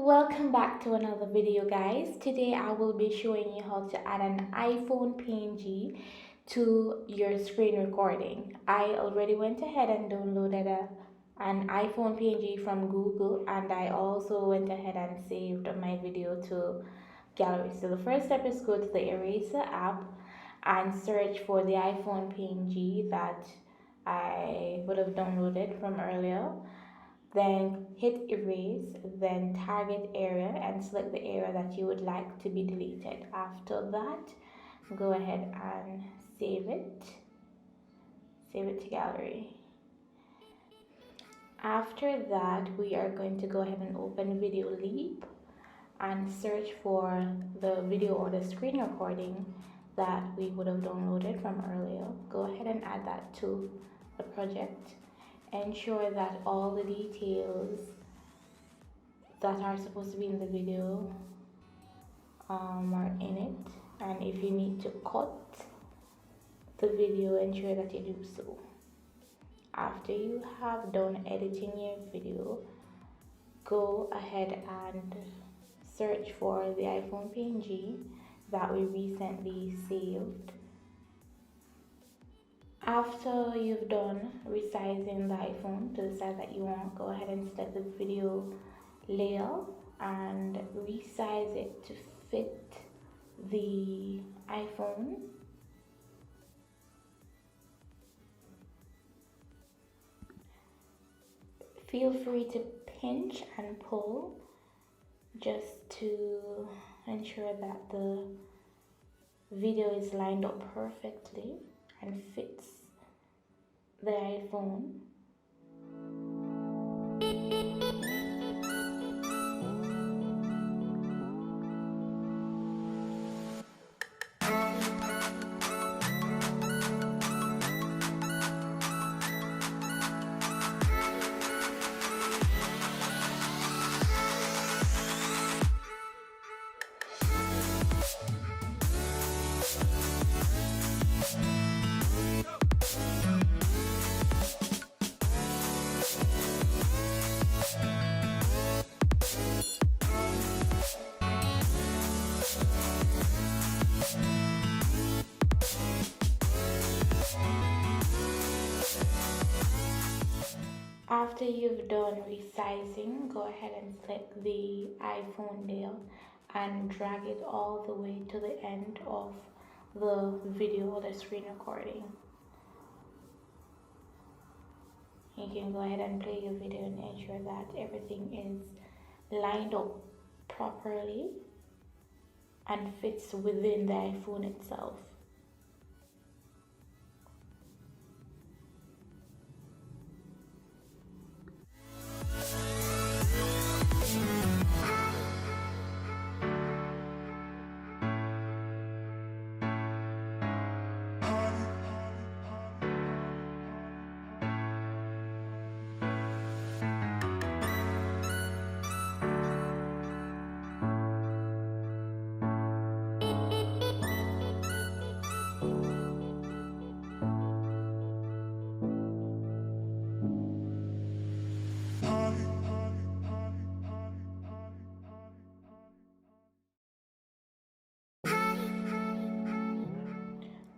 Welcome back to another video, guys. Today I will be showing you how to add an iPhone PNG to your screen recording. I already went ahead and downloaded an iPhone PNG from Google, and I also went ahead and saved my video to gallery. So the first step is go to the Eraser app and search for the iPhone PNG that I would have downloaded from earlier. Then hit erase, then target area and select the area that you would like to be deleted. After that, go ahead and save it to gallery. After that, we are going to go ahead and open Video Leap and search for the video or the screen recording that we would have downloaded from earlier. Go ahead and add that to the project. Ensure that all the details that are supposed to be in the video are in it, and if you need to cut the video, ensure that you do so. After you have done editing your video, go ahead and search for the iPhone PNG that we recently saved. After you've done resizing the iPhone to the size that you want, go ahead and select the video layer and resize it to fit the iPhone. Feel free to pinch and pull just to ensure that the video is lined up perfectly and fits the iPhone. After you've done resizing, go ahead and select the iPhone layer and drag it all the way to the end of the video or the screen recording. You can go ahead and play your video and ensure that everything is lined up properly and fits within the iPhone itself.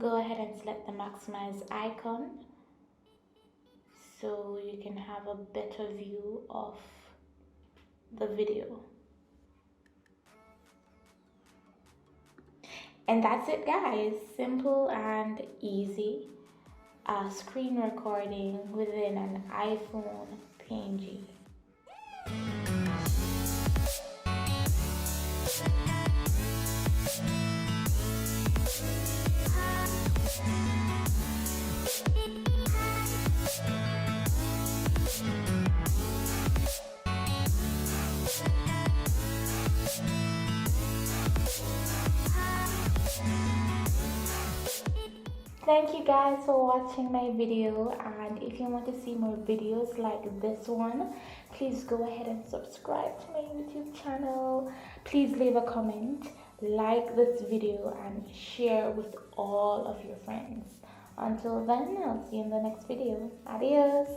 Go ahead and select the maximize icon so you can have a better view of the video. And that's it, guys. Simple and easy screen recording within an iPhone PNG. Thank you guys for watching my video, and if you want to see more videos like this one, please go ahead and subscribe to my YouTube channel. Please leave a comment, like this video, and share with all of your friends. Until then, I'll see you in the next video. Adios.